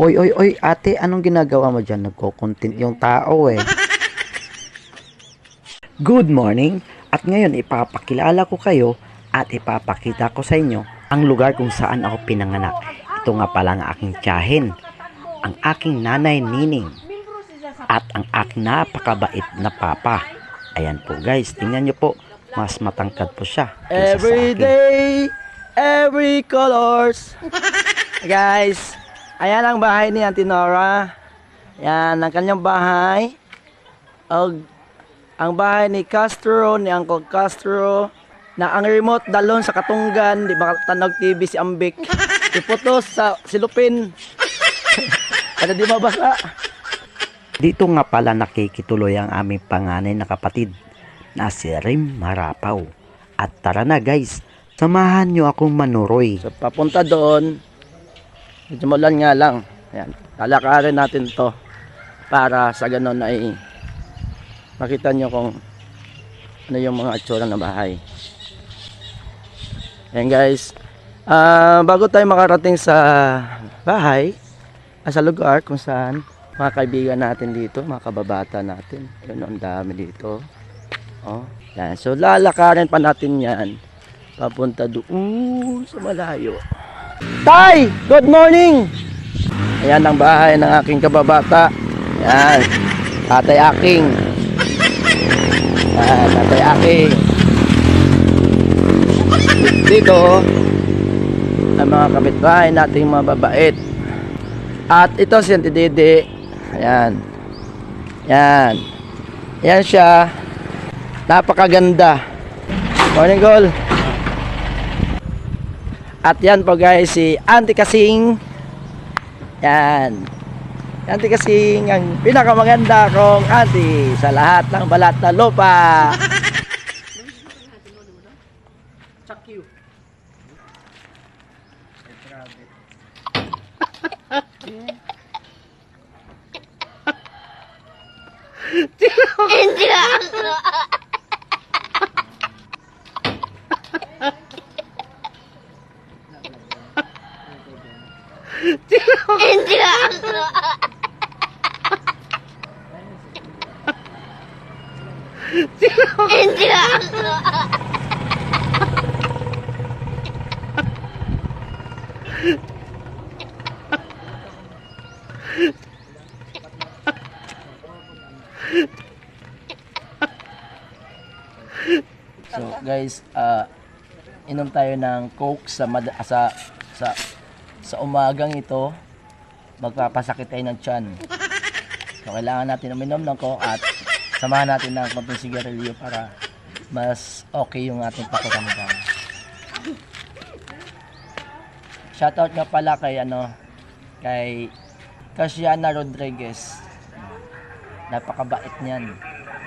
Oy, oy, oy, ate, anong ginagawa mo dyan? Nagko-content yung tao eh. Good morning! At ngayon ipapakilala ko kayo at ipapakita ko sa inyo ang lugar kung saan ako pinanganak. Ito nga pala ang aking tiyahin, ang aking nanay Nining, at ang aking napakabait na papa. Ayan po guys, tingnan nyo po, mas matangkad po siya kaysa sa Every akin. day, every colors. Guys, ayan ang bahay ni Auntie Nora. Yan ang kanyang bahay. Ang bahay ni Castro, ni Uncle Castro, na ang remote dalon sa Katunggan, di ba tanog TV si Ambik. Iputos sa silupin. Para di mabasa. Dito nga pala nakikituloy ang aming panganay na kapatid na si Rim Marapaw. At tara na guys, samahan nyo akong manuroy. So papunta doon, medyo maulan nga lang. Ayan, lalakarin natin to para sa ganon ay makita nyo kung ano yung mga itsura ng bahay. Ayan guys, bago tayo makarating sa bahay, sa lugar kung saan mga kaibigan natin dito, mga kababata natin. Yun, ang dami dito. Oh, yan. So lalakarin pa natin yan papunta doon sa malayo. Tay! Good morning! Ayan ang bahay ng aking kababata. Ayan, Tatay Aking. Ayan, Tatay Aking. Dito ang mga kapitbahay nating mga babait. At ito si Auntie Dede. Ayan. Yan. Yan siya. Napakaganda. Morning, Gol. At yan po guys, si Auntie Kasing. Yan. Auntie Kasing, ang pinakamaganda kong auntie sa lahat ng balat na lupa. Chuck you. So guys, inom tayo ng Coke sa umagang ito. Magpapasakit tayo ng tiyan. So kailangan natin uminom ng Coke at samahan natin ng konting sigarilyo para mas okay yung ating pakiramdam. Shoutout nga pala kay Casiana Rodriguez. Napakabait niyan.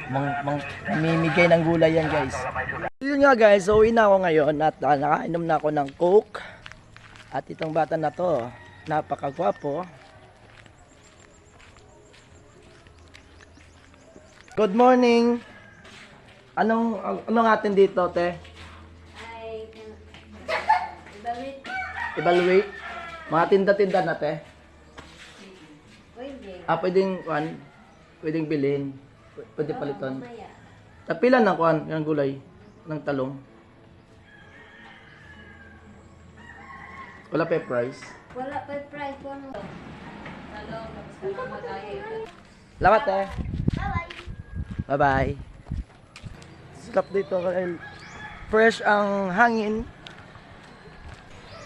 Mamimigay ng gulay yan guys. Yun nga guys, so uwi na ako ngayon at nakainom na ako ng Coke. At itong bata na to, napakagwapo. Good morning. Anong atin dito, te? Ay, evaluate. Evaluate. Mga tinda-tinda na, te. Pwede. Pwedeng bilhin. Pwede palitan. Mamaya. Tapilan ng gulay, ng talong. Wala pa price. Wala pa price po. Ano? Salamat, te. Bye-bye. Stop dito kasi fresh ang hangin.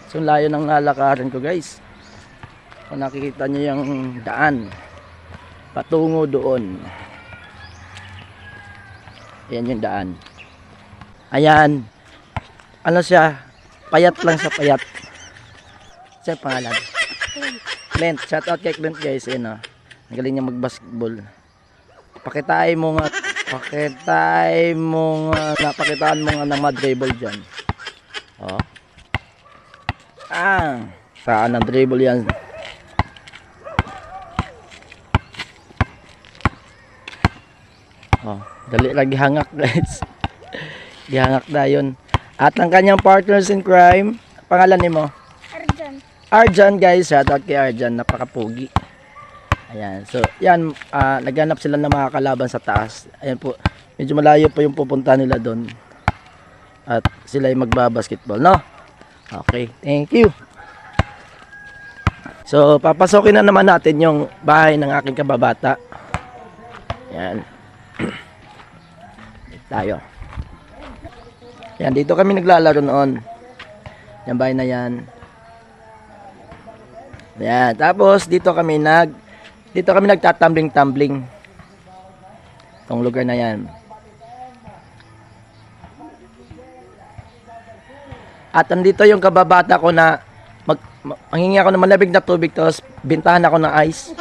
So layo ng lalakarin ko guys. Kung nakikita nyo yung daan patungo doon. Ayan yung daan. Ayan. Ano siya? Payat lang sa payat. Sa pangalan? Clint. Shout out kay Clint guys. Ayan o. Ang galing niya mag-basketball. Pakitaan mo nga napakitaan mo nga ng ma-dribble dyan. Oh. Saan ang dribble yan? Oh, dali lagi hangak guys. Gihangak na yun. At ang kanyang partners in crime, pangalan ni mo? Arjan. Arjan guys, shoutout kay Arjan, napakapugi. Ayan, so yan, naghanap sila ng mga kalaban sa taas. Ayan po, medyo malayo po yung pupunta nila doon. At sila ay magbabasketball, no? Okay, thank you. So, papasokin na naman natin yung bahay ng aking kababata. Ayan. Tayo. Ayan, dito kami naglalaro noon. Yung bahay na yan. Ayan, tapos dito kami nagtatumbling-tumbling. Itong lugar na yan. At andito yung kababata ko na manghingi ako ng malamig na tubig tapos bintahan ako ng ice.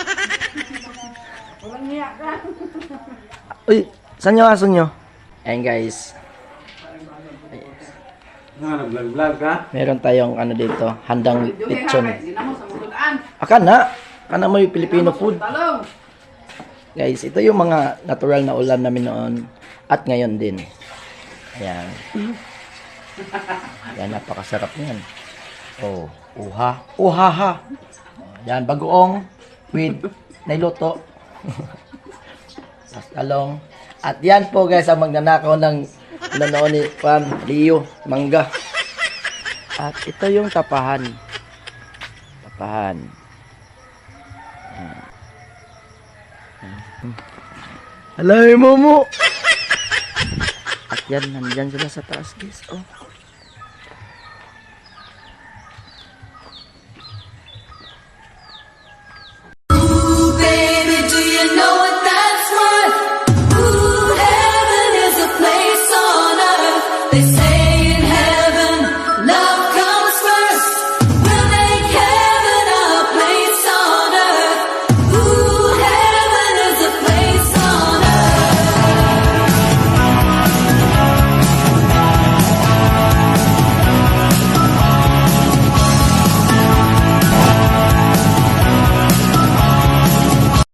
Uy, saan yung aso nyo? Ayan guys. Nag-vlog ka? Meron tayong ano dito, handang lechon. Kana mo yung Filipino food. Guys, ito yung mga natural na ulam namin noon at ngayon din. Ayan. Yan, napakasarap yan. Oh, uhaha. Yan, bagoong with niluto. Talong. At yan po guys, ang magnanakaw ng noon ni Leo, mangga. At ito yung tapahan. Hello, Momo! At yan, nandyan sila sa taas guys. Oh.